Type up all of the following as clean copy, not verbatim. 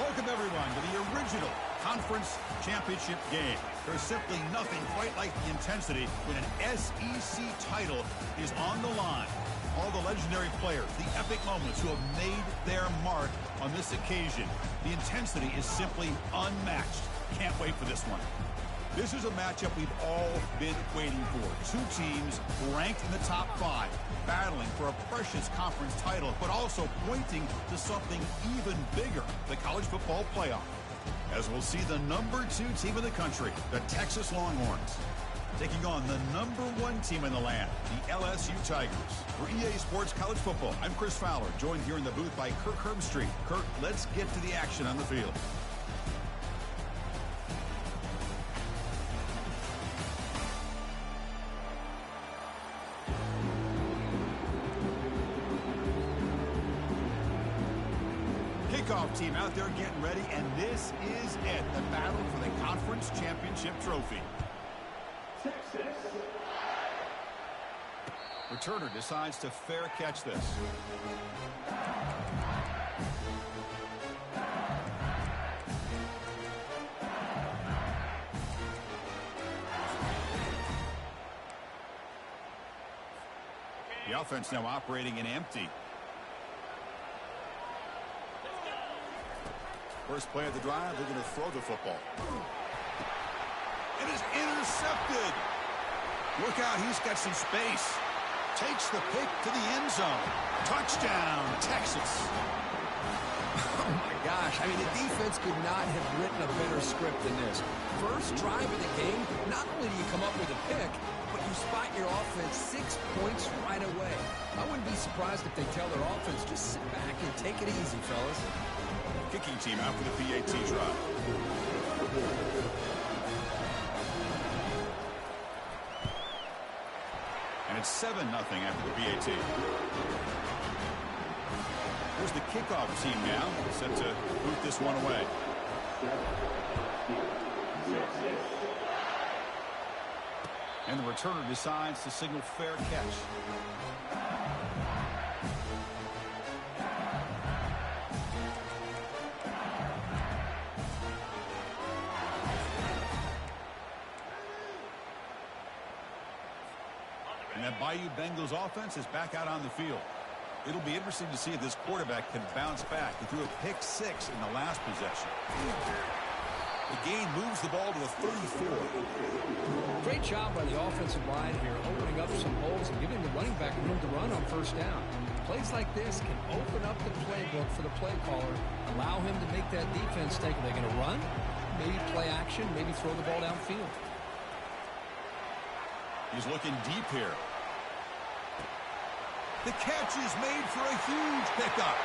Welcome, everyone, to the original conference championship game. There's simply nothing quite like the intensity when an SEC title is on the line. All the legendary players, the epic moments who have made their mark on this occasion. The intensity is simply unmatched. Can't wait for this one. This is a matchup we've all been waiting for. Two teams ranked in the top 5, battling for a precious conference title, but also pointing to something even bigger, the college football playoff. As we'll see the number 2 team in the country, the Texas Longhorns, taking on the number 1 team in the land, the LSU Tigers. For EA Sports College Football, I'm Chris Fowler, joined here in the booth by Kirk Herbstreit. Kirk, let's get to the action on the field. Kickoff team out there getting ready, and this is it, the battle for the conference championship trophy. Texas. Returner decides to fair catch this. The offense now operating in empty. First play of the drive, they're going to throw the football. It is intercepted. Look out, he's got some space. Takes the pick to the end zone. Touchdown, Texas. Oh, my gosh. I mean, the defense could not have written a better script than this. First drive of the game, not only do you come up with a pick, but you spot your offense 6 points right away. I wouldn't be surprised if they tell their offense, just sit back and take it easy, fellas. Kicking team out for the PAT drive. And it's 7-0 after the PAT. Here's the kickoff team now, set to boot this one away. And the returner decides to signal fair catch. And that Bayou Bengals offense is back out on the field. It'll be interesting to see if this quarterback can bounce back. He threw a pick-6 in the last possession. The gain moves the ball to the 34. Great job by the offensive line here, opening up some holes and giving the running back room to run on first down. Plays like this can open up the playbook for the play caller, allow him to make that defense think, are they going to run? Maybe play action, maybe throw the ball downfield. He's looking deep here. The catch is made for a huge pickup.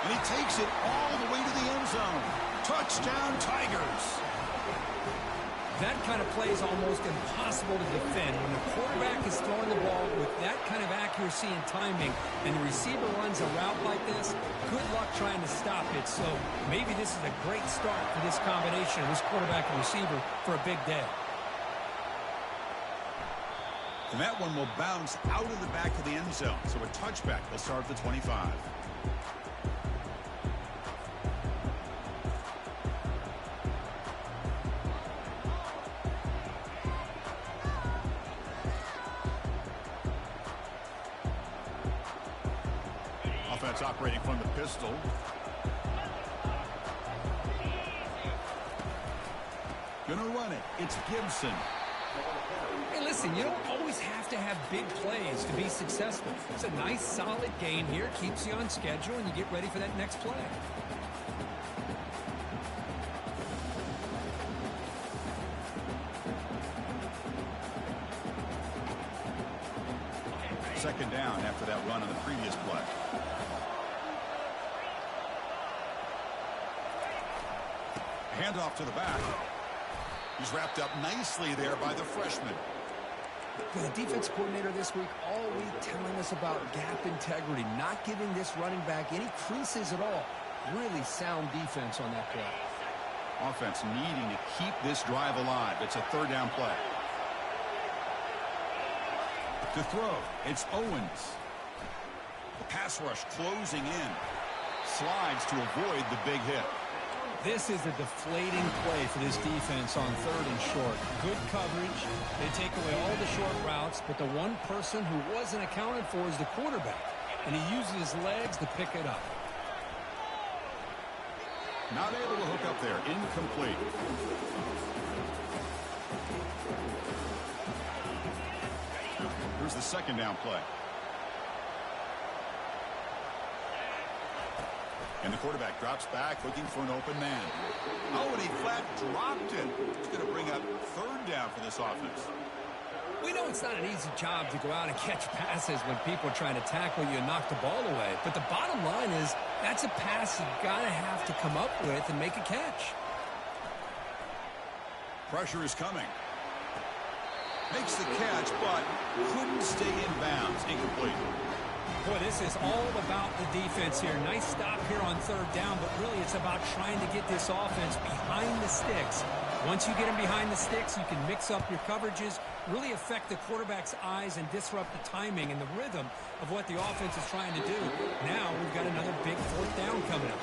And he takes it all the way to the end zone. Touchdown, Tigers. That kind of play is almost impossible to defend. When the quarterback is throwing the ball with that kind of accuracy and timing, and the receiver runs a route like this, good luck trying to stop it. So maybe this is a great start for this combination, this quarterback and receiver, for a big day. And that one will bounce out of the back of the end zone. So a touchback will start at the 25. Offense operating from the pistol. Gonna run it. It's Gibson. Hey, listen, you don't always have to have big plays to be successful. It's a nice, solid game here. Keeps you on schedule, and you get ready for that next play. Second down after that run on the previous play. Handoff to the back. He's wrapped up nicely there by the freshman. The defense coordinator this week all week telling us about gap integrity, not giving this running back any creases at all. Really sound defense on that play. Offense needing to keep this drive alive. It's a third down play. To throw, it's Owens. The pass rush closing in. Slides to avoid the big hit. This is a deflating play for this defense on 3rd and short. Good coverage. They take away all the short routes, but the one person who wasn't accounted for is the quarterback, and he uses his legs to pick it up. Not able to hook up there. Incomplete. Here's the 2nd down play. And the quarterback drops back, looking for an open man. Oh, and he flat dropped it. It's going to bring up 3rd down for this offense. We know it's not an easy job to go out and catch passes when people are trying to tackle you and knock the ball away. But the bottom line is that's a pass you've got to have to come up with and make a catch. Pressure is coming. Makes the catch, but couldn't stay in bounds. Incomplete. Boy, this is all about the defense here. Nice stop here on 3rd down, but really it's about trying to get this offense behind the sticks. Once you get them behind the sticks, you can mix up your coverages, really affect the quarterback's eyes and disrupt the timing and the rhythm of what the offense is trying to do. Now we've got another big 4th down coming up.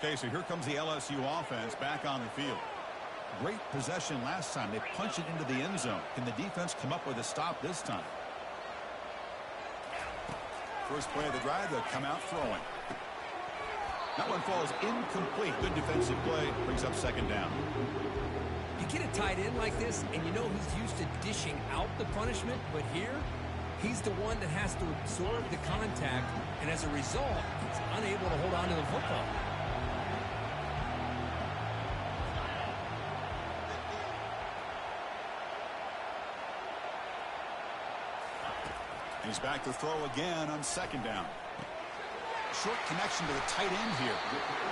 Okay, so here comes the LSU offense back on the field. Great possession last time. They punched it into the end zone. Can the defense come up with a stop this time? First play of the drive, they'll come out throwing. That one falls incomplete. Good defensive play. Brings up 2nd down. You get a tight end like this, and you know he's used to dishing out the punishment, but here, he's the one that has to absorb the contact, and as a result, he's unable to hold on to the football. He's back to throw again on 2nd down. Short connection to the tight end here.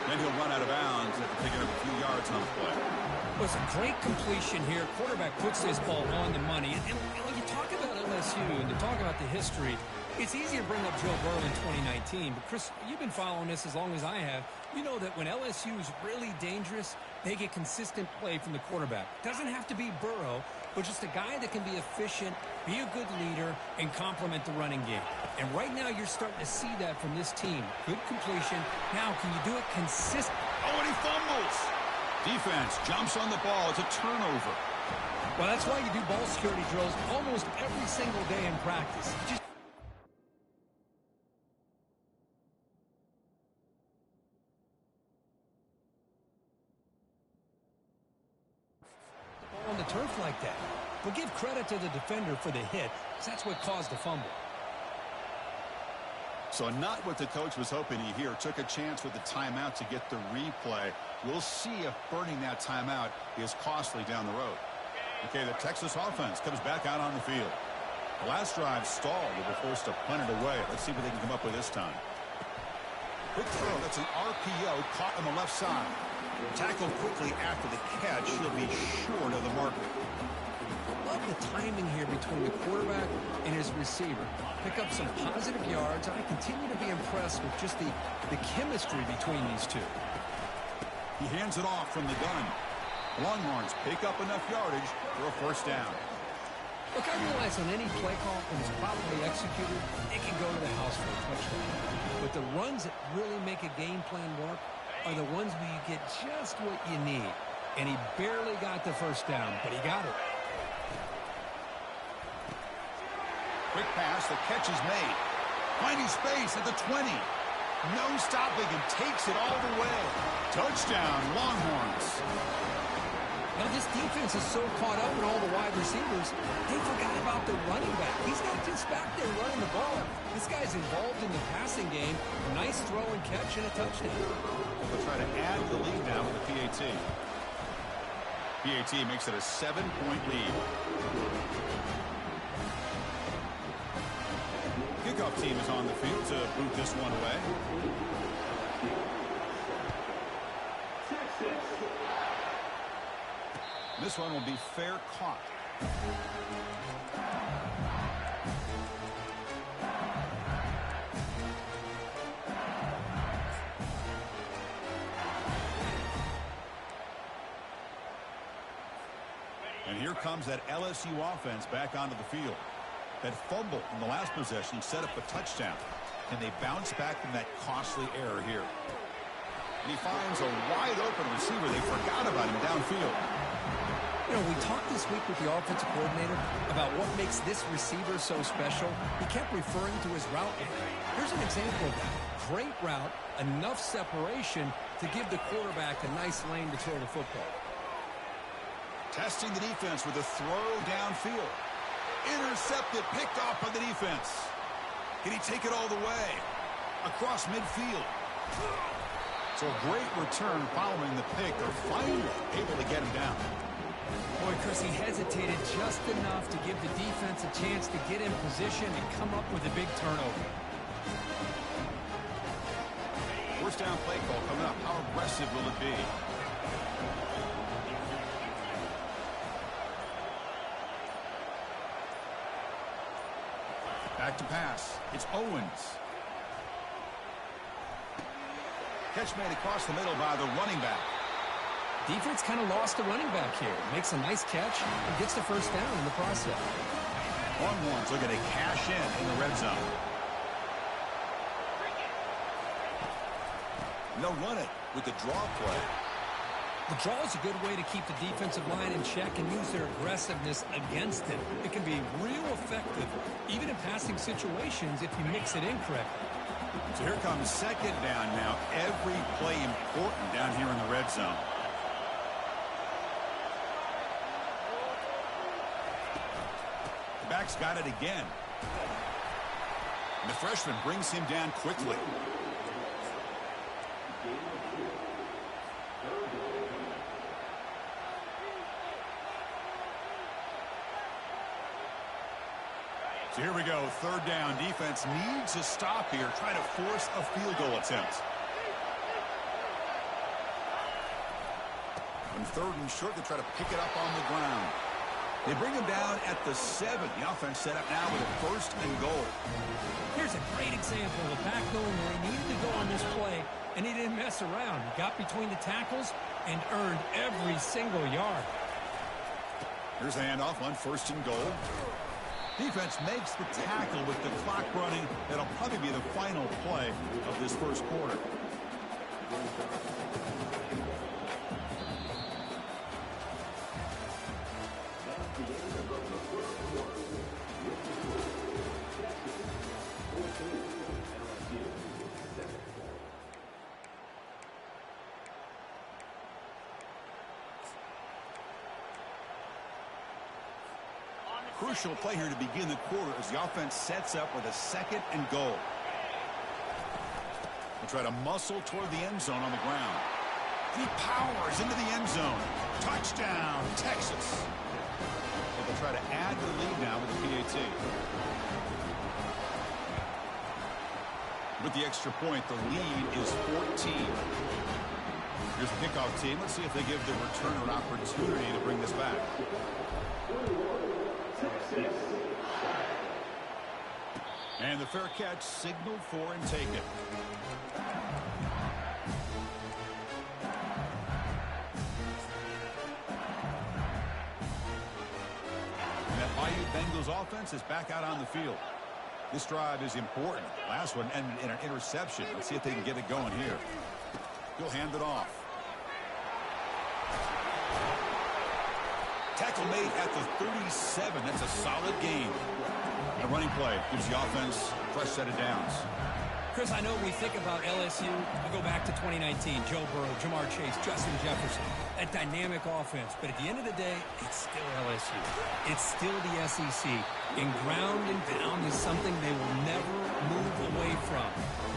Then he'll run out of bounds after picking up a few yards on the play. It was a great completion here. Quarterback puts this ball on the money. And when you talk about LSU and you talk about the history, it's easy to bring up Joe Burrow in 2019. But, Chris, you've been following this as long as I have. You know that when LSU is really dangerous, they get consistent play from the quarterback. Doesn't have to be Burrow, but just a guy that can be efficient, be a good leader, and complement the running game. And right now you're starting to see that from this team. Good completion. Now, can you do it consistently? Oh, and he fumbles. Defense jumps on the ball. It's a turnover. Well, that's why you do ball security drills almost every single day in practice. Just on the turf like that. But give credit to the defender for the hit, because that's what caused the fumble. So not what the coach was hoping to hear. Took a chance with the timeout to get the replay. We'll see if burning that timeout is costly down the road. Okay, the Texas offense comes back out on the field. The last drive stalled. They were forced to punt it away. Let's see what they can come up with this time. Quick throw. That's an RPO caught on the left side. Tackled quickly after the catch. He'll be short of the marker. Love the timing here between the quarterback and his receiver. Pick up some positive yards. I continue to be impressed with just the chemistry between these two. He hands it off from the gun. The Longhorns pick up enough yardage for a 1st down. Look, I realize on any play call, when it's properly executed, it can go to the house for a touchdown. But the runs that really make a game plan work are the ones where you get just what you need. And he barely got the 1st down, but he got it. Quick pass, the catch is made. Finding space at the 20. No stopping and takes it all the way. Touchdown, Longhorns. Now, this defense is so caught up in all the wide receivers, they forgot about the running back. He's not just back there running the ball. This guy's involved in the passing game. Nice throw and catch and a touchdown. They'll try to add the lead now with the PAT. PAT makes it a 7-point lead. Kickoff team is on the field to boot this one away. This one will be fair caught. here comes that LSU offense back onto the field. That fumble in the last possession set up a touchdown. And they bounce back from that costly error here. And he finds a wide-open receiver. They forgot about him downfield. You know, we talked this week with the offensive coordinator about what makes this receiver so special. He kept referring to his route. Here's an example of that. Great route, enough separation to give the quarterback a nice lane to throw the football. Testing the defense with a throw downfield. Intercepted, picked off by the defense. Can he take it all the way? Across midfield. So a great return following the pick. They're finally able to get him down. Boy, Chris, he hesitated just enough to give the defense a chance to get in position and come up with a big turnover. First down play call coming up. How aggressive will it be? Back to pass. It's Owens. Catch made across the middle by the running back. Defense kind of lost the running back here. Makes a nice catch and gets the first down in the process. Longhorns looking to cash in the red zone. No run it with the draw play. The draw is a good way to keep the defensive line in check and use their aggressiveness against it. It can be real effective, even in passing situations, if you mix it in correctly. So here comes second down now. Every play important down here in the red zone. The back's got it again. And the freshman brings him down quickly. So here we go, third down. Defense needs a stop here, try to force a field goal attempt. On third and short, they try to pick it up on the ground. They bring him down at the 7. The offense set up now with a first and goal. Here's a great example of a back knowing where he needed to go on this play, and he didn't mess around. He got between the tackles and earned every single yard. Here's a handoff on first and goal. Defense makes the tackle with the clock running. That'll probably be the final play of this first quarter. Crucial play here to begin the quarter as the offense sets up with a second and goal. They'll try to muscle toward the end zone on the ground. He powers into the end zone. Touchdown, Texas. But they'll try to add the lead now with the PAT. With the extra point, the lead is 14. Here's the kickoff team. Let's see if they give the returner an opportunity to bring this back. And the fair catch signaled for and taken. And that Bayou Bengals offense is back out on the field. This drive is important. Last one ended in an interception. Let's see if they can get it going here. He'll hand it off. Tackle made at the 37. That's a solid gain. A running play gives the offense a fresh set of downs. Chris, I know we think about LSU. We go back to 2019. Joe Burrow, Jamar Chase, Justin Jefferson. That dynamic offense. But at the end of the day, it's still LSU. It's still the SEC. And ground and pound is something they will never move away from.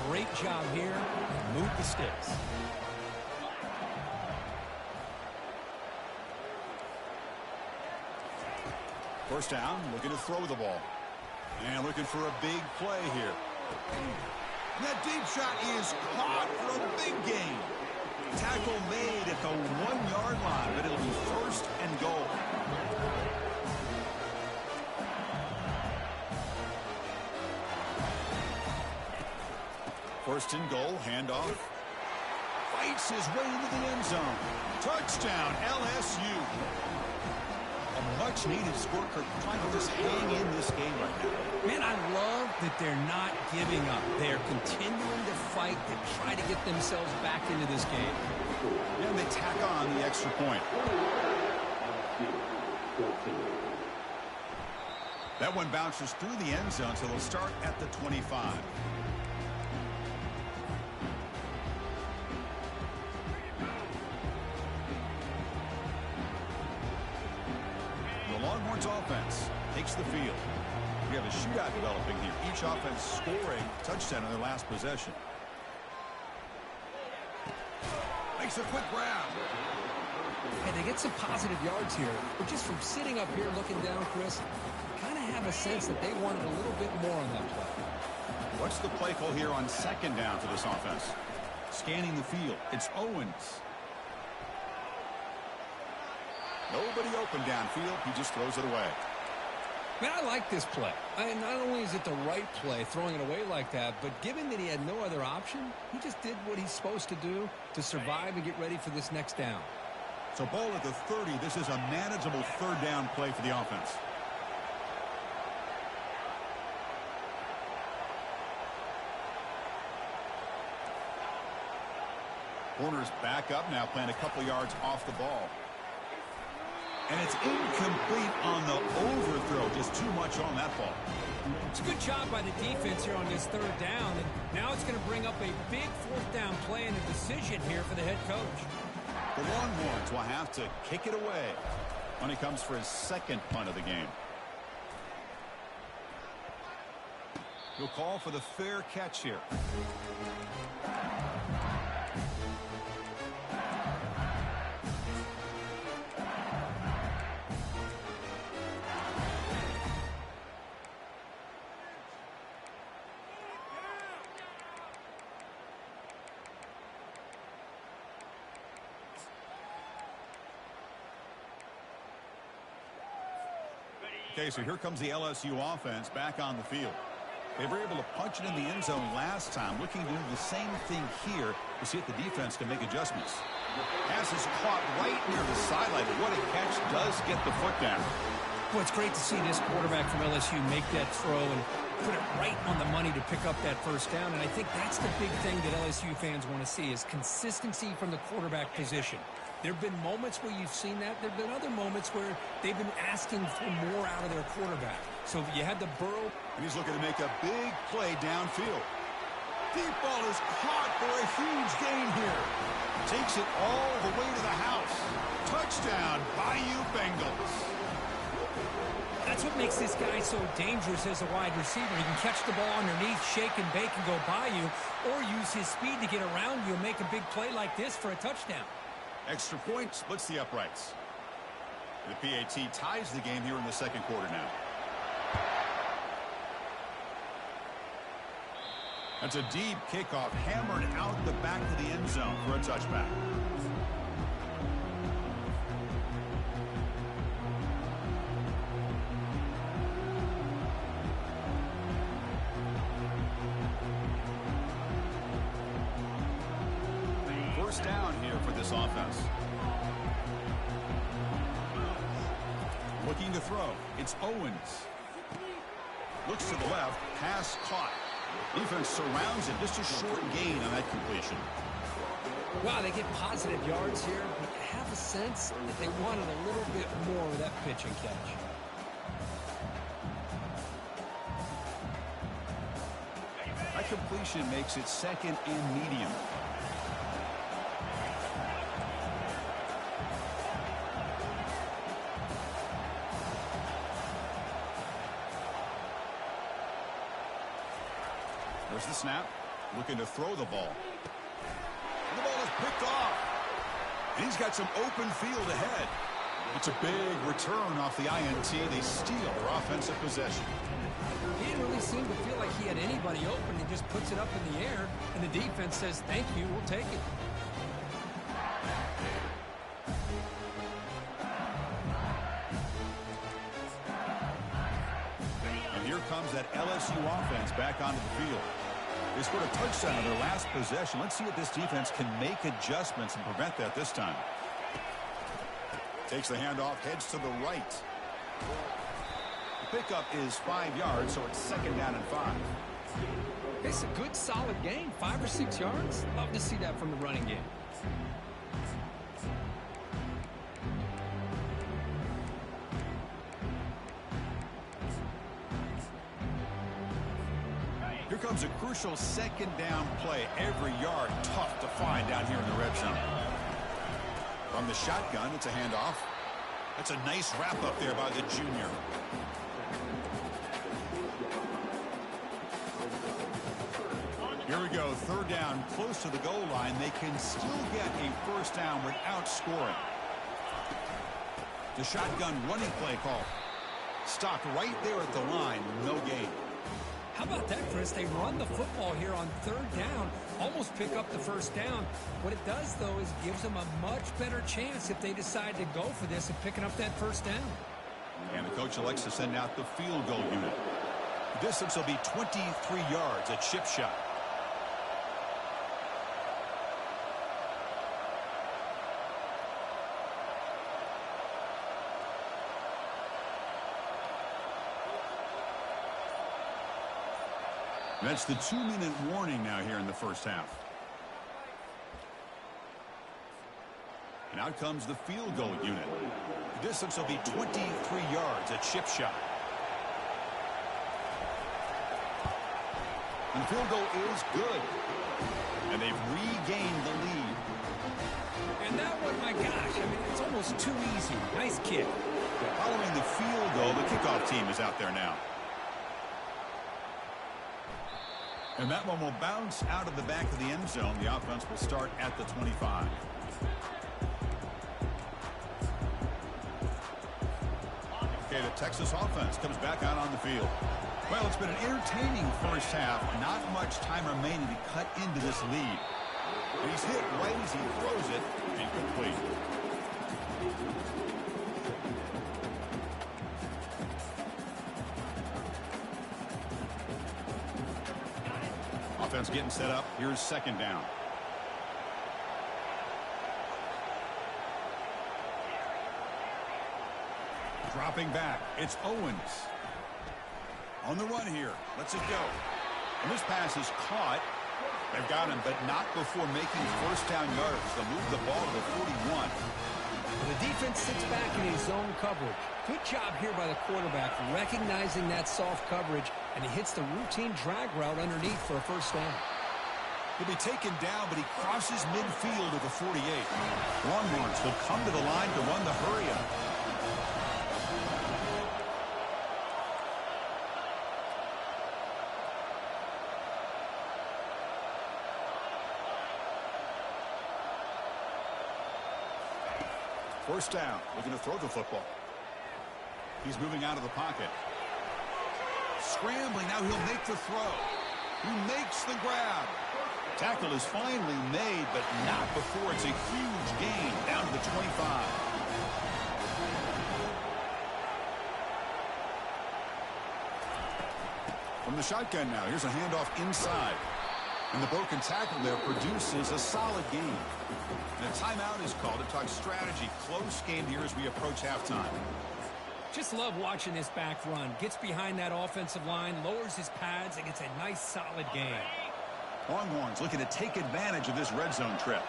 Great job here. Move the sticks. First down, looking to throw the ball. And looking for a big play here. That deep shot is caught for a big gain. Tackle made at the 1-yard line, but it'll be first and goal. First and goal, handoff. Fights his way into the end zone. Touchdown, LSU. A A much-needed score, trying to just hang in this game right now. Man, I love that they're not giving up. They're continuing to fight to try to get themselves back into this game. And they tack on the extra point. That one bounces through the end zone, so they'll start at the 25. The Longhorns offense takes the field. We have a shootout developing here. Each offense scoring a touchdown in their last possession. Makes a quick grab. And they get some positive yards here. But just from sitting up here looking down, Chris, kind of have a sense that they wanted a little bit more on that play. What's the play call here on second down for this offense? Scanning the field. It's Owens. Nobody open downfield. He just throws it away. Man, I like this play. Not only is it the right play, throwing it away like that, but given that he had no other option, he just did what he's supposed to do to survive and get ready for this next down. So ball at the 30. This is a manageable third down play for the offense. Corner's back up now, playing a couple yards off the ball. And it's incomplete on the overthrow. Just too much on that ball. It's a good job by the defense here on this third down. And now it's going to bring up a big fourth down play and a decision here for the head coach. The Longhorns will have to kick it away when he comes for his second punt of the game. He'll call for the fair catch here. Okay, so here comes the LSU offense back on the field. They were able to punch it in the end zone last time, looking to do the same thing here to see if the defense can make adjustments. Pass is caught right near the sideline. What a catch, does get the foot down. Well, it's great to see this quarterback from LSU make that throw and put it right on the money to pick up that first down. And I think that's the big thing that LSU fans want to see is consistency from the quarterback position. There have been moments where you've seen that. There have been other moments where they've been asking for more out of their quarterback. So you had the Burrow. And he's looking to make a big play downfield. Deep ball is caught for a huge gain here. Takes it all the way to the house. Touchdown, Bayou Bengals. That's what makes this guy so dangerous as a wide receiver. He can catch the ball underneath, shake and bake and go by you, or use his speed to get around you and make a big play like this for a touchdown. Extra point splits the uprights. The PAT ties the game here in the second quarter now. That's a deep kickoff, hammered out the back of the end zone for a touchback. First down here for this offense. Looking to throw. It's Owens. Looks to the left. Pass caught. Defense surrounds it. Just a short gain on that completion. Wow, they get positive yards here, but I have a sense that they wanted a little bit more of that pitch and catch. That completion makes it second and medium. There's the snap. Looking to throw the ball. And the ball is picked off. And he's got some open field ahead. It's a big return off the INT. They steal their offensive possession. He didn't really seem to feel like he had anybody open. He just puts it up in the air, and the defense says, thank you, we'll take it. And here comes that LSU offense back onto the field. They scored a touchdown in their last possession. Let's see if this defense can make adjustments and prevent that this time. Takes the handoff, heads to the right. The pickup is 5 yards, so it's second down and 5. It's a good, solid gain. 5 or 6 yards. Love to see that from the running game. Here comes a crucial second down play. Every yard tough to find down here in the red zone. From the shotgun, it's a handoff. That's a nice wrap up there by the junior. Here we go, third down, close to the goal line. They can still get a first down without scoring. The shotgun running play call. Stopped right there at the line, no gain. How about that, Chris? They run the football here on third down, almost pick up the first down. What it does, though, is gives them a much better chance if they decide to go for this and picking up that first down. And the coach elects to send out the field goal unit. The distance will be 23 yards at chip shot. That's the 2-minute warning now here in the first half. And out comes the field goal unit. The distance will be 23 yards at chip shot. And the field goal is good. And they've regained the lead. And that one, my gosh, I mean, it's almost too easy. Nice kick. Following the field goal, the kickoff team is out there now. And that one will bounce out of the back of the end zone. The offense will start at the 25. Okay, the Texas offense comes back out on the field. Well, it's been an entertaining first half. Not much time remaining to cut into this lead. And he's hit right as he throws it. Incomplete. Offense getting set up. Here's second down. Dropping back. It's Owens. On the run here. Let's it go. And this pass is caught. They've got him, but not before making first down yards. They'll move the ball to the 41. The defense sits back in his zone coverage. Good job here by the quarterback, recognizing that soft coverage, and he hits the routine drag route underneath for a first down. He'll be taken down, but he crosses midfield at the 48. Longhorns will come to the line to run the hurry-up. First down, looking to throw the football. He's moving out of the pocket. Scrambling, now he'll make the throw. He makes the grab. Tackle is finally made, but not before it's a huge gain down to the 25. From the shotgun now, here's a handoff inside. And the broken tackle there produces a solid gain. And a timeout is called to talk strategy. Close game here as we approach halftime. Just love watching this back run. Gets behind that offensive line, lowers his pads, and gets a nice solid gain. Longhorns looking to take advantage of this red zone trip.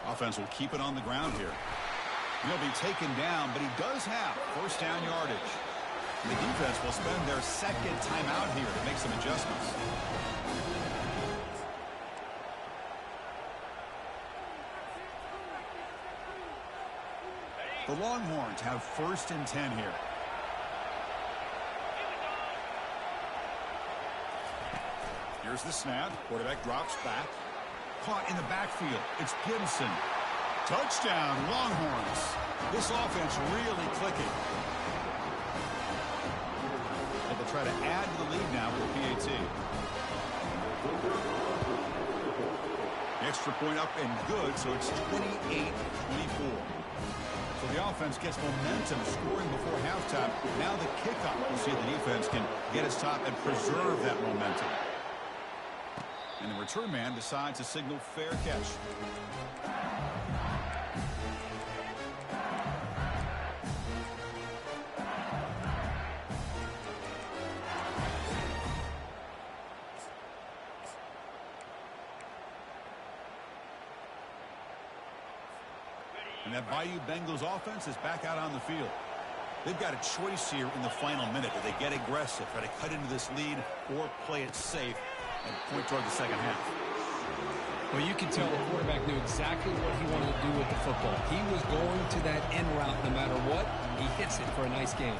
Offense will keep it on the ground here. He'll be taken down, but he does have first down yardage. The defense will spend their second timeout here to make some adjustments. The Longhorns have first and 10 here. Here's the snap. Quarterback drops back. Caught in the backfield. It's Gibson. Touchdown, Longhorns. This offense really clicking. And they'll try to add to the lead now with the PAT. The extra point up and good, so it's 28-24. So the offense gets momentum, scoring before halftime. Now the kickoff. We'll see if the defense can get his top and preserve that momentum. And the return man decides to signal fair catch. And that Bayou Bengals offense is back out on the field. They've got a choice here in the final minute. Do they get aggressive, try to cut into this lead, or play it safe and point toward the second half? Well, you can tell the quarterback knew exactly what he wanted to do with the football. He was going to that end route no matter what. He hits it for a nice gain.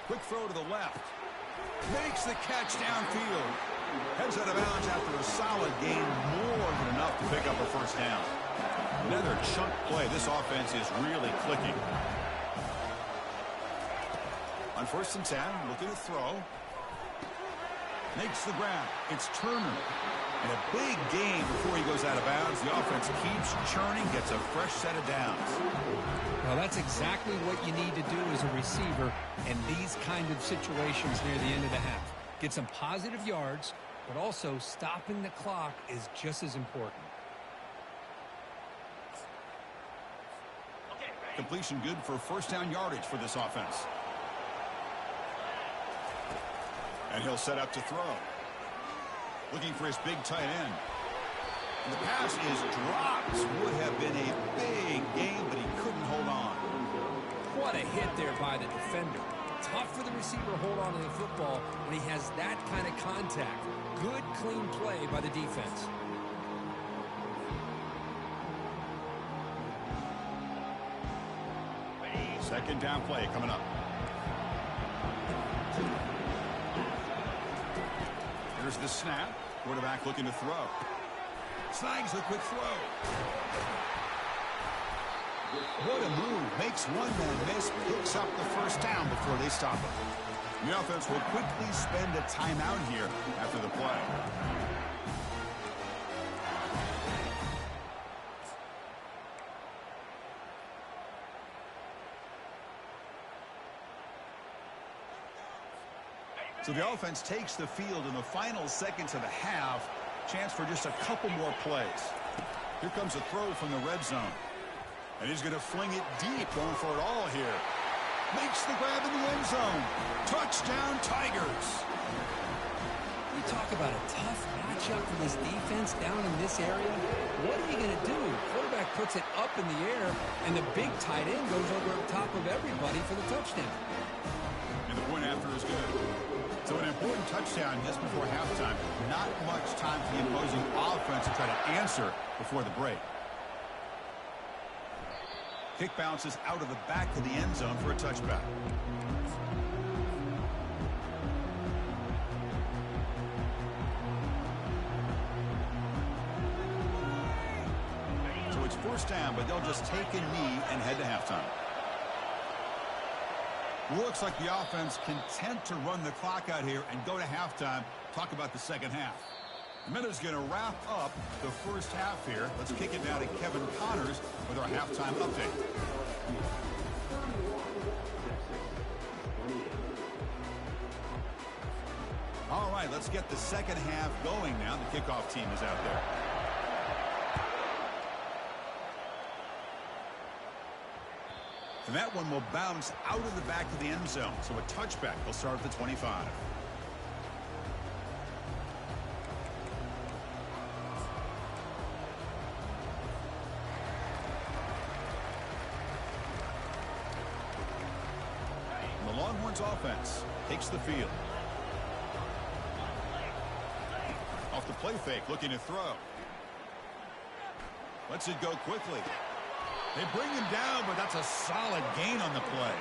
Quick throw to the left. Makes the catch downfield. Heads out of bounds after a solid gain, more than enough to pick up a first down. Another chunk play. This offense is really clicking. On 1st and 10, looking to throw. Makes the grab. It's Turner. And a big gain before he goes out of bounds. The offense keeps churning, gets a fresh set of downs. Well, that's exactly what you need to do as a receiver in these kind of situations near the end of the half. Get some positive yards, but also stopping the clock is just as important. Completion good for first down yardage for this offense. And he'll set up to throw. Looking for his big tight end. And the pass is dropped. Would have been a big game, but he couldn't hold on. What a hit there by the defender. Tough for the receiver to hold on to the football when he has that kind of contact. Good, clean play by the defense. Second down play coming up. Here's the snap. Quarterback looking to throw. Snags a quick throw. What a move. Makes one man miss. Picks up the first down before they stop him. The offense will quickly spend a timeout here after the play. So the offense takes the field in the final seconds of the half. Chance for just a couple more plays. Here comes a throw from the red zone. And he's going to fling it deep, going for it all here. Makes the grab in the end zone. Touchdown, Tigers. You talk about a tough matchup for this defense down in this area. What are you going to do? Quarterback puts it up in the air, and the big tight end goes over top of everybody for the touchdown. And the point after is good. So an important touchdown just before halftime. Not much time for the opposing offense to try to answer before the break. Kick bounces out of the back of the end zone for a touchback. So it's first down, but they'll just take a knee and head to halftime. Looks like the offense content to run the clock out here and go to halftime. Talk about the second half. The minute's going to wrap up the first half here. Let's kick it now to Kevin Connors with our halftime update. All right, let's get the second half going now. The kickoff team is out there. And that one will bounce out of the back of the end zone. So a touchback will start at the 25. The Longhorns offense takes the field. Off the play fake, looking to throw. Lets it go quickly. They bring him down, but that's a solid gain on the play.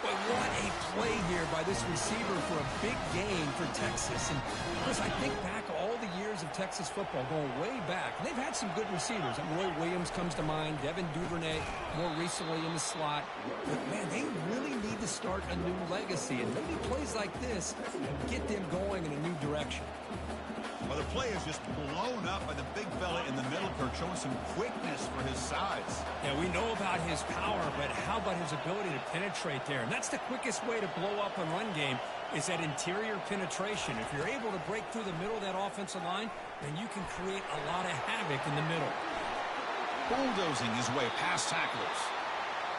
But what a play here by this receiver for a big gain for Texas. And Chris, I think back all the years of Texas football, going way back. And they've had some good receivers. I mean, Roy Williams comes to mind, Devin Duvernay more recently in the slot. But, man, they really need to start a new legacy. And maybe plays like this get them going in a new direction. Well, the play is just blown up by the big fella in the middle, Kirk, showing some quickness for his size. Yeah, we know about his power, but how about his ability to penetrate there? And that's the quickest way to blow up a run game is that interior penetration. If you're able to break through the middle of that offensive line, then you can create a lot of havoc in the middle. Bulldozing his way past tacklers.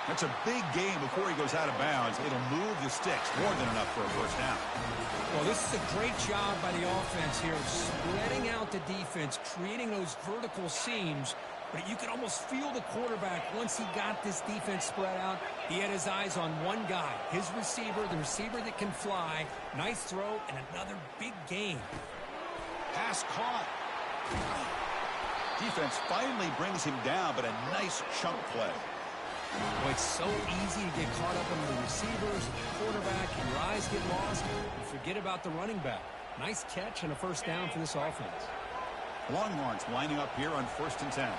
That's a big game before he goes out of bounds. It'll move the sticks more than enough for a first down. Well, this is a great job by the offense here, spreading out the defense, creating those vertical seams, but you could almost feel the quarterback once he got this defense spread out. He had his eyes on one guy, his receiver, the receiver that can fly. Nice throw and another big gain. Pass caught. Defense finally brings him down, but a nice chunk play. Well, it's so easy to get caught up in the receivers, the quarterback, and your eyes get lost. And forget about the running back. Nice catch and a first down for this offense. Longhorns lining up here on 1st and 10.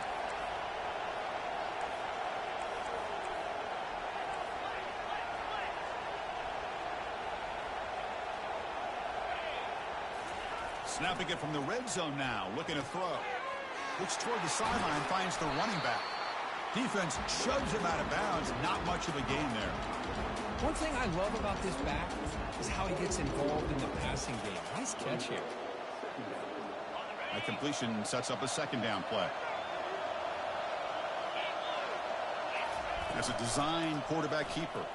Snapping it from the red zone now, looking to throw. Looks toward the sideline, finds the running back. Defense shoves him out of bounds. Not much of a gain there. One thing I love about this back is how he gets involved in the passing game. Nice catch here. That completion sets up a 2nd down play. That's a design quarterback keeper.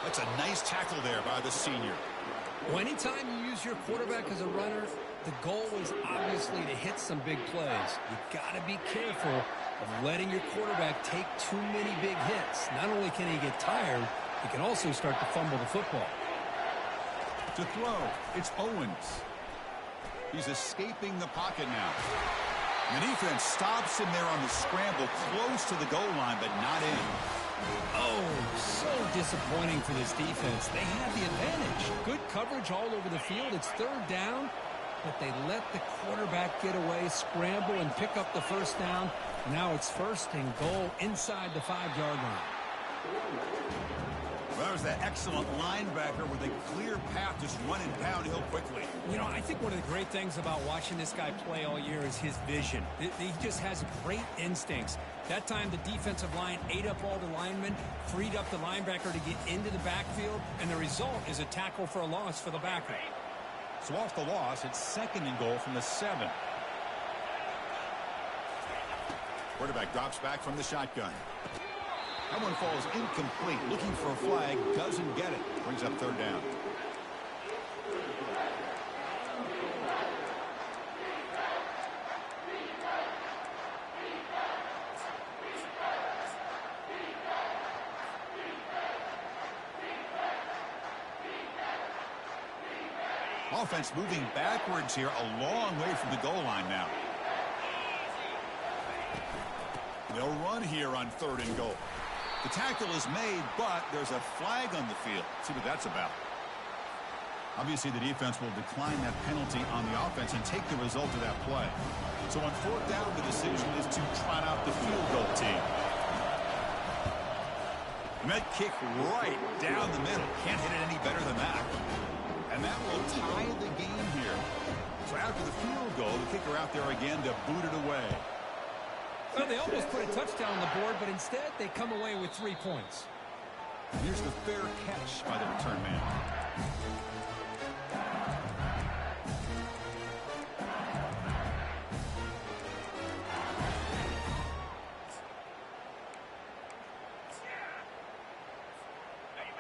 That's a nice tackle there by the senior. Well, anytime you use your quarterback as a runner, the goal is obviously to hit some big plays. You've got to be careful of letting your quarterback take too many big hits. Not only can he get tired, he can also start to fumble the football. To throw, it's Owens. He's escaping the pocket now. The defense stops him there on the scramble, close to the goal line, but not in. Oh, so disappointing for this defense. They had the advantage. Good coverage all over the field. It's 3rd down, but they let the quarterback get away, scramble, and pick up the first down. Now it's 1st and goal inside the 5-yard line. Well, there's that excellent linebacker with a clear path just running downhill quickly. You know, I think one of the great things about watching this guy play all year is his vision. He just has great instincts. That time, the defensive line ate up all the linemen, freed up the linebacker to get into the backfield, and the result is a tackle for a loss for the backer. So off the loss, it's 2nd and goal from the 7. Quarterback drops back from the shotgun. That one falls incomplete. Looking for a flag, doesn't get it. Brings up 3rd down. Offense moving backwards here, a long way from the goal line now. They'll run here on 3rd and goal. The tackle is made, but there's a flag on the field. See what that's about. Obviously, the defense will decline that penalty on the offense and take the result of that play. So on 4th down, the decision is to trot out the field goal team. And that kick right down the middle. Can't hit it any better than that. And that will tie the game here. So after the field goal, the kicker out there again to boot it away. Well, they almost put a touchdown on the board, but instead they come away with 3 points. And here's the fair catch by the return man.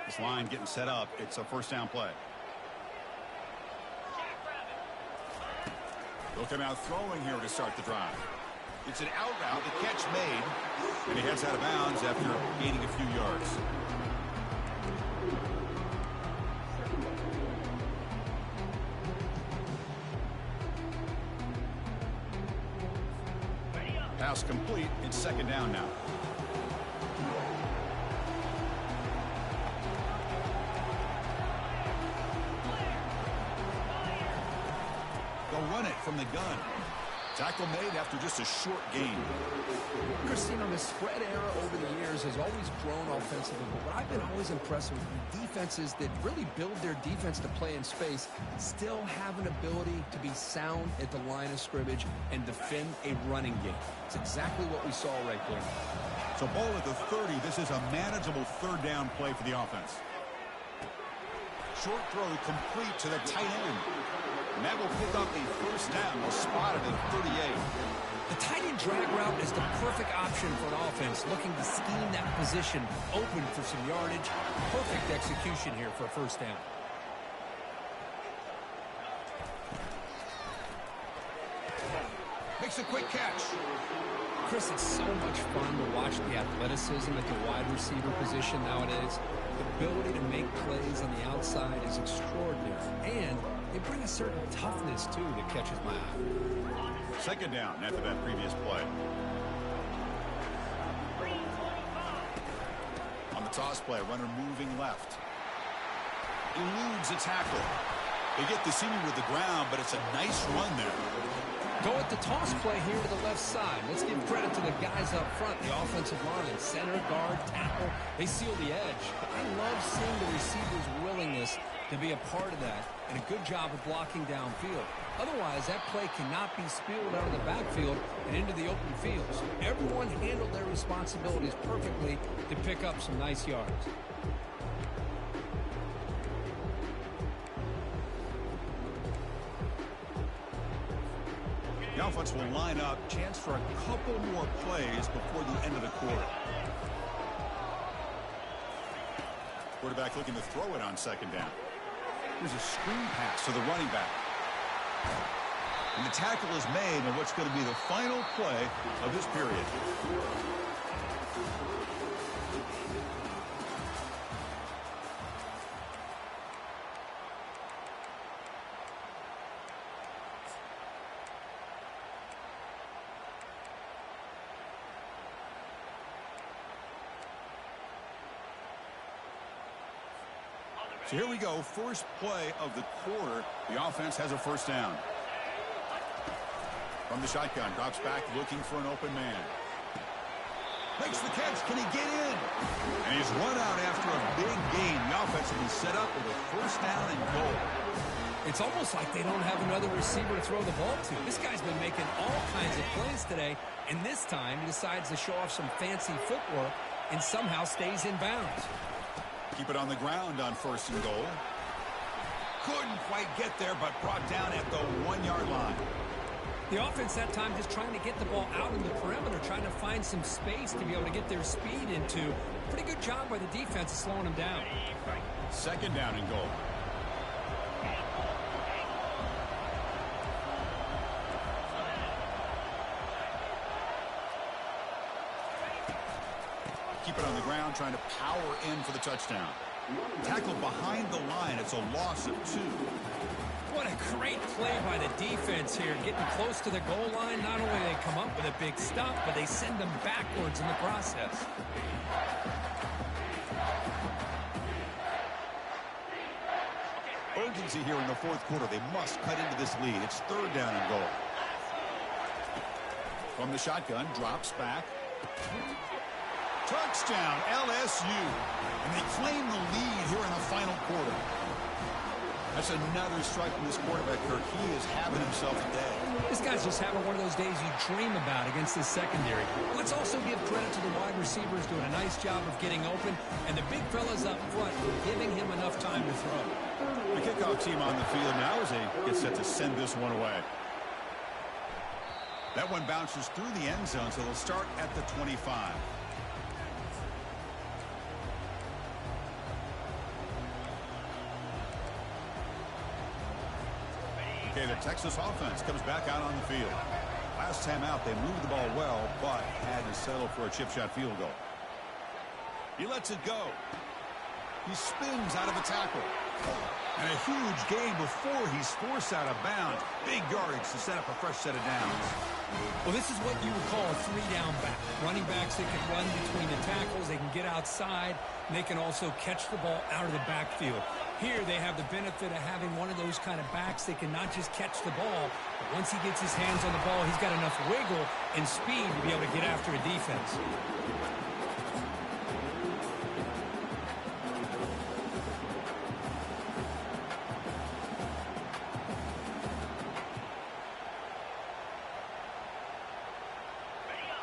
This line getting set up. It's a 1st down play. They'll come out throwing here to start the drive. It's an out route, the catch made, and he heads out of bounds after gaining a few yards. Pass complete. It's 2nd down now. They'll run it from the gun. Tackle made after just a short gain. Christine, on the spread era over the years has always grown offensively, but what I've been always impressed with defenses that really build their defense to play in space still have an ability to be sound at the line of scrimmage and defend a running game. It's exactly what we saw right there. So ball at the 30. This is a manageable 3rd down play for the offense. Short throw complete to the tight end. And that will pick up a 1st down. We'll spot it at 38. The tight end drag route is the perfect option for an offense looking to scheme that position open for some yardage. Perfect execution here for a 1st down. Makes a quick catch. Chris, it's so much fun to watch the athleticism at the wide receiver position nowadays. The ability to make plays on the outside is extraordinary. And they bring a certain toughness, too, that catches my eye. Second down after that previous play. On the toss play, runner moving left. Eludes a tackle. They get the senior with the ground, but it's a nice run there. Go with the toss play here to the left side. Let's give credit to the guys up front, the offensive line, center, guard, tackle. They seal the edge. I love seeing the receiver's willingness to be a part of that, and a good job of blocking downfield. Otherwise, that play cannot be spilled out of the backfield and into the open field. So everyone handled their responsibilities perfectly to pick up some nice yards. The offense will line up. Chance for a couple more plays before the end of the quarter. Quarterback looking to throw it on second down. Here's a screen pass to the running back. And the tackle is made on what's going to be the final play of this period. So here we go, first play of the quarter. The offense has a first down. From the shotgun, drops back looking for an open man. Makes the catch. Can he get in? And he's run out after a big gain. The offense will be set up with a first down and goal. It's almost like they don't have another receiver to throw the ball to. This guy's been making all kinds of plays today, and this time he decides to show off some fancy footwork and somehow stays in bounds. Keep it on the ground on first and goal. Couldn't quite get there, but brought down at the 1-yard line. The offense that time just trying to get the ball out in the perimeter, trying to find some space to be able to get their speed into. Pretty good job by the defense of slowing them down. Second down and goal. Keep it on the ground, trying to power in for the touchdown. Tackle behind the line. It's a loss of 2. What a great play by the defense here. Getting close to the goal line, not only do they come up with a big stop, but they send them backwards in the process. Urgency here in the fourth quarter. They must cut into this lead. It's third down and goal. From the shotgun, drops back. Touchdown, LSU. And they claim the lead here in the final quarter. That's another strike from this quarterback, Kirk. He is having himself a day. This guy's just having one of those days you dream about against the secondary. Let's also give credit to the wide receivers doing a nice job of getting open, and the big fellas up front giving him enough time to throw. The kickoff team on the field now as they get set to send this one away. That one bounces through the end zone, so they'll start at the 25. Okay, the Texas offense comes back out on the field. Last time out, they moved the ball well, but had to settle for a chip shot field goal. He lets it go. He spins out of the tackle. And a huge gain before he's forced out of bounds. Big yardage to set up a fresh set of downs. Well, this is what you would call a 3-down back. Running backs that can run between the tackles, they can get outside, and they can also catch the ball out of the backfield. Here they have the benefit of having one of those kind of backs that can not just catch the ball, but once he gets his hands on the ball, he's got enough wiggle and speed to be able to get after a defense.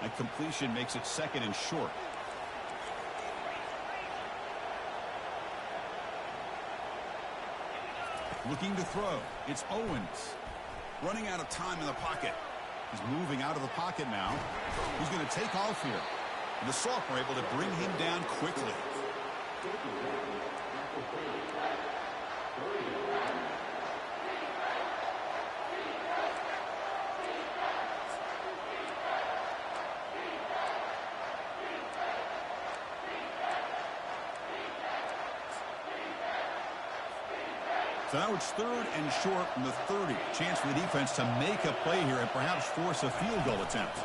And completion makes it second and short. Looking to throw. It's Owens. Running out of time in the pocket. He's moving out of the pocket now. He's going to take off here. And the sophomore able to bring him down quickly. So now it's 3rd and short from the 30. Chance for the defense to make a play here and perhaps force a field goal attempt.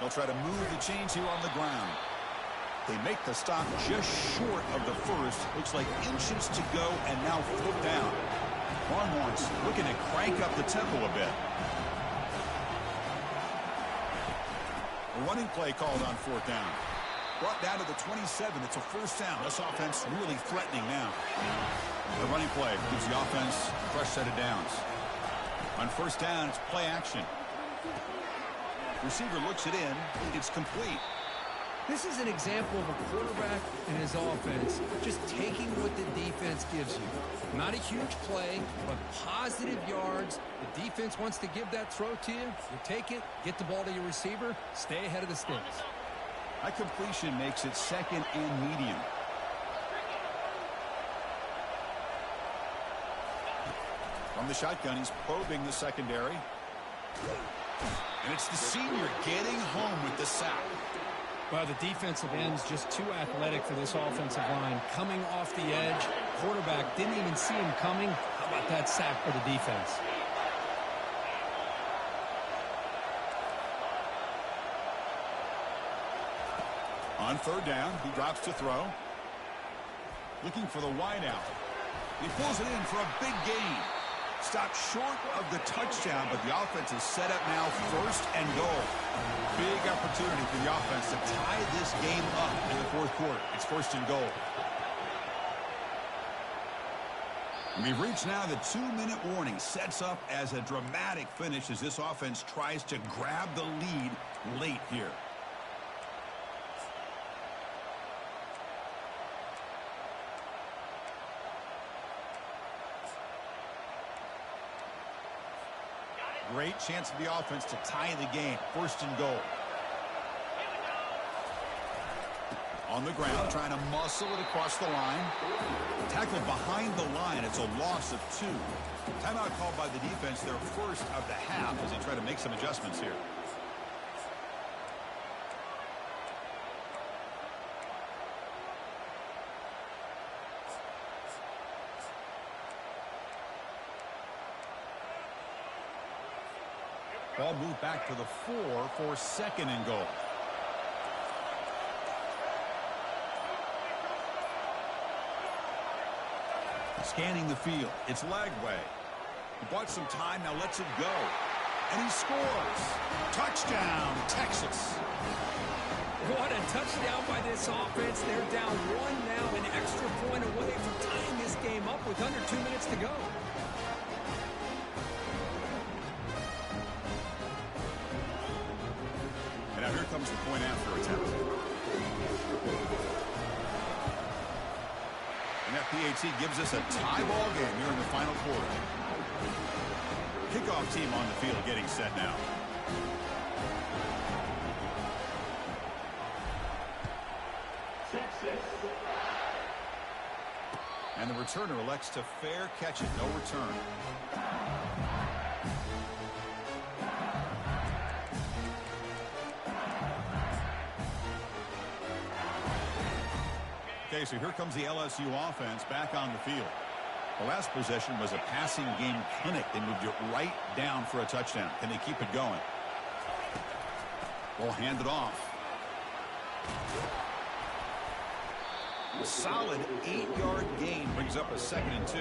They'll try to move the chains here on the ground. They make the stop just short of the first. Looks like inches to go, and now 4th down. Longhorns looking to crank up the tempo a bit. A running play called on 4th down. Brought down to the 27. It's a 1st down. This offense really threatening now. The running play gives the offense a fresh set of downs. On 1st down, it's play action. Receiver looks it in. It's complete. This is an example of a quarterback and his offense just taking what the defense gives you. Not a huge play, but positive yards. The defense wants to give that throw to you. You take it, get the ball to your receiver, stay ahead of the sticks. That completion makes it 2nd and medium. From the shotgun, he's probing the secondary. And it's the senior getting home with the sack. Well, the defensive end's just too athletic for this offensive line. Coming off the edge, quarterback didn't even see him coming. How about that sack for the defense? On 3rd down, he drops to throw. Looking for the wide out. He pulls it in for a big gain. Stopped short of the touchdown, but the offense is set up now 1st and goal. Big opportunity for the offense to tie this game up in the 4th quarter. It's 1st and goal. We've reached now the 2-minute warning. Sets up as a dramatic finish as this offense tries to grab the lead late here. Great chance for the offense to tie the game. 1st and goal. On the ground, trying to muscle it across the line. Tackled behind the line. It's a loss of 2. Timeout called by the defense, their 1st of the half, as they try to make some adjustments here. Ball moved back to the 4 for 2nd and goal. Scanning the field. It's Lagway. He bought some time, now lets it go. And he scores. Touchdown, Texas. What a touchdown by this offense. They're down 1 now, an extra point away from tying this game up with under 2 minutes to go. And now here comes the point after attempt. And that PAT gives us a tie ball game here in the final quarter. Kickoff team on the field getting set now. And the returner elects to fair catch it. No return. Okay, so here comes the LSU offense back on the field. The last possession was a passing game clinic. They moved it right down for a touchdown. Can they keep it going? Ball handed off. A solid 8-yard gain brings up a 2nd and 2.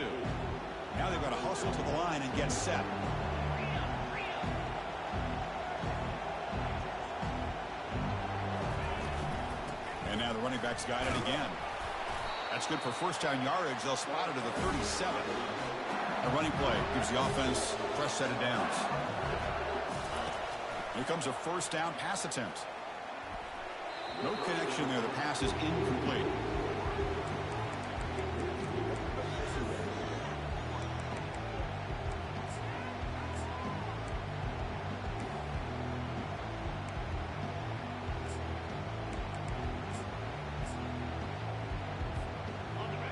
Now they've got to hustle to the line and get set. And now the running back's got it again. That's good for 1st down yardage. They'll spot it to the 37. The running play gives the offense a fresh set of downs. Here comes a 1st down pass attempt. No connection there. The pass is incomplete.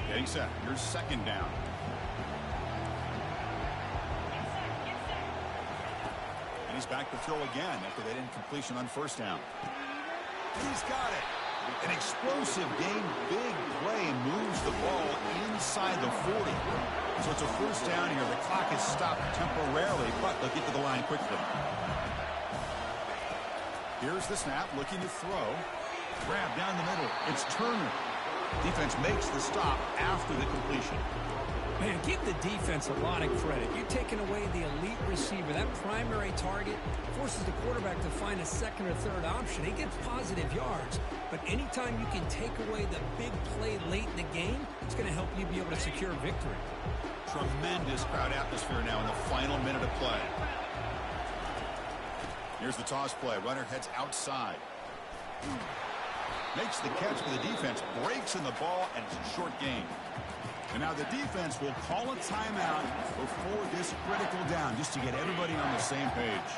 Getting set. Here's 2nd down. And he's back to throw again after that incompletion on 1st down. And he's got it. An explosive game. Big play moves the ball inside the 40. So it's a first down here. The clock is stopped temporarily, but they'll get to the line quickly. Here's the snap, looking to throw. Grab down the middle. It's Turner. Defense makes the stop after the completion. Man, give the defense a lot of credit. You're taking away the elite receiver. That primary target forces the quarterback to find a second or third option. He gets positive yards. But anytime you can take away the big play late in the game, it's going to help you be able to secure victory. Tremendous crowd atmosphere now in the final minute of play. Here's the toss play. Runner heads outside. Makes the catch for the defense. Breaks in the ball, and it's a short gain. And now the defense will call a timeout before this critical down, just to get everybody on the same page.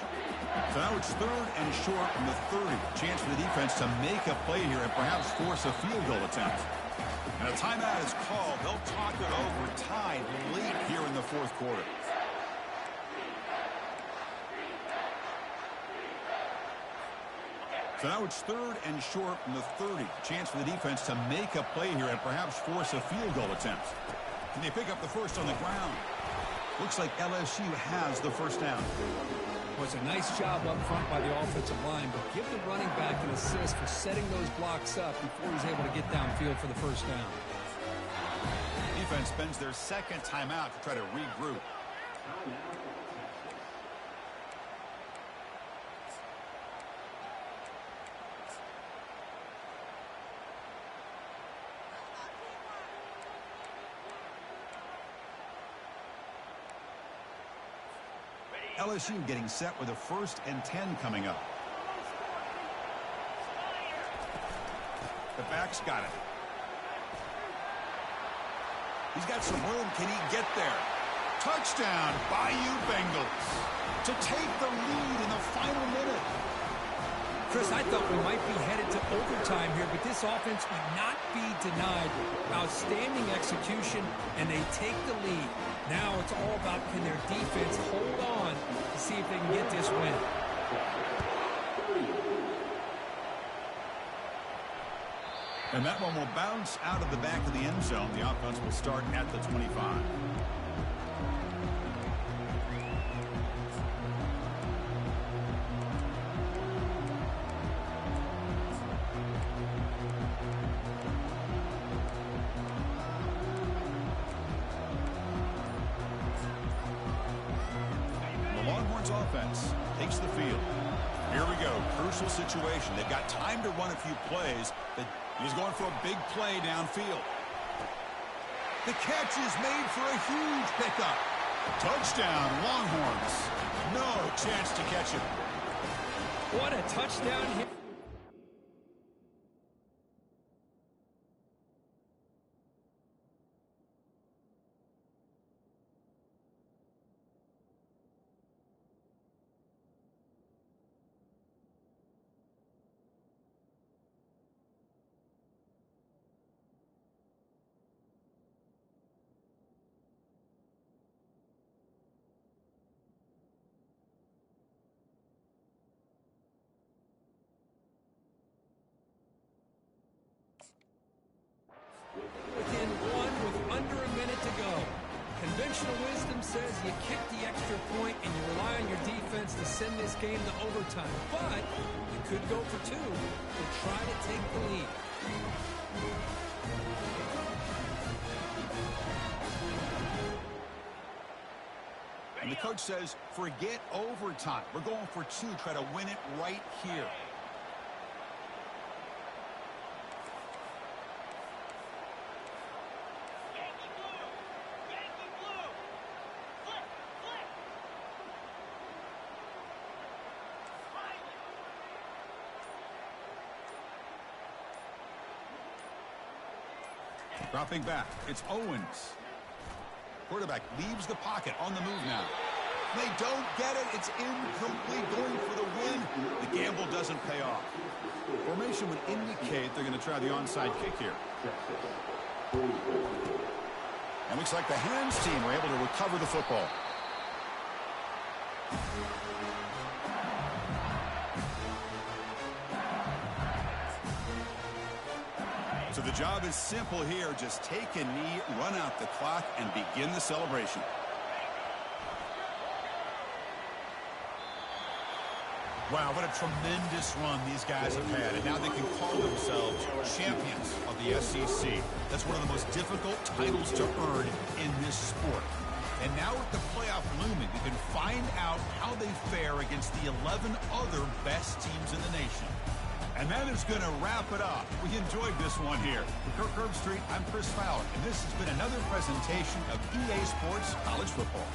So now it's 3rd and short from the 30. Chance for the defense to make a play here and perhaps force a field goal attempt. And a timeout is called. They'll talk it over, tied late here in the 4th quarter. So now it's 3rd and short from the 30. Chance for the defense to make a play here and perhaps force a field goal attempt. Can they pick up the first on the ground? Looks like LSU has the first down. Well, it's a nice job up front by the offensive line, but give the running back an assist for setting those blocks up before he's able to get downfield for the first down. Defense spends their second timeout to try to regroup. LSU getting set with a 1st and 10 coming up. The back's got it. He's got some room. Can he get there? Touchdown, Bayou Bengals. To take the lead in the final minute. Chris, I thought we might be headed to overtime here, but this offense would not be denied. Outstanding execution, and they take the lead. Now it's all about, can their defense hold on to see if they can get this win. And that one will bounce out of the back of the end zone. The offense will start at the 25. Offense takes the field. Here we go. Crucial situation. They've got time to run a few plays, but he's going for a big play downfield. The catch is made for a huge pickup. Touchdown, Longhorns. No chance to catch him. What a touchdown here. Within one with under a minute to go. Conventional wisdom says you kick the extra point and you rely on your defense to send this game to overtime. But you could go for 2 to try to take the lead. And the coach says, forget overtime. We're going for 2. Try to win it right here. Dropping back, it's Owens. Quarterback leaves the pocket on the move now. They don't get it. It's incomplete. Going for the win. The gamble doesn't pay off. Formation would indicate they're going to try the onside kick here. And looks like the hands team were able to recover the football. So the job is simple here. Just take a knee, run out the clock, and begin the celebration. Wow, what a tremendous run these guys have had. And now they can call themselves champions of the SEC. That's one of the most difficult titles to earn in this sport. And now with the playoff looming, we can find out how they fare against the 11 other best teams in the nation. And that is going to wrap it up. We enjoyed this one here. For Kirk Herbstreit, I'm Chris Fowler, and this has been another presentation of EA Sports College Football.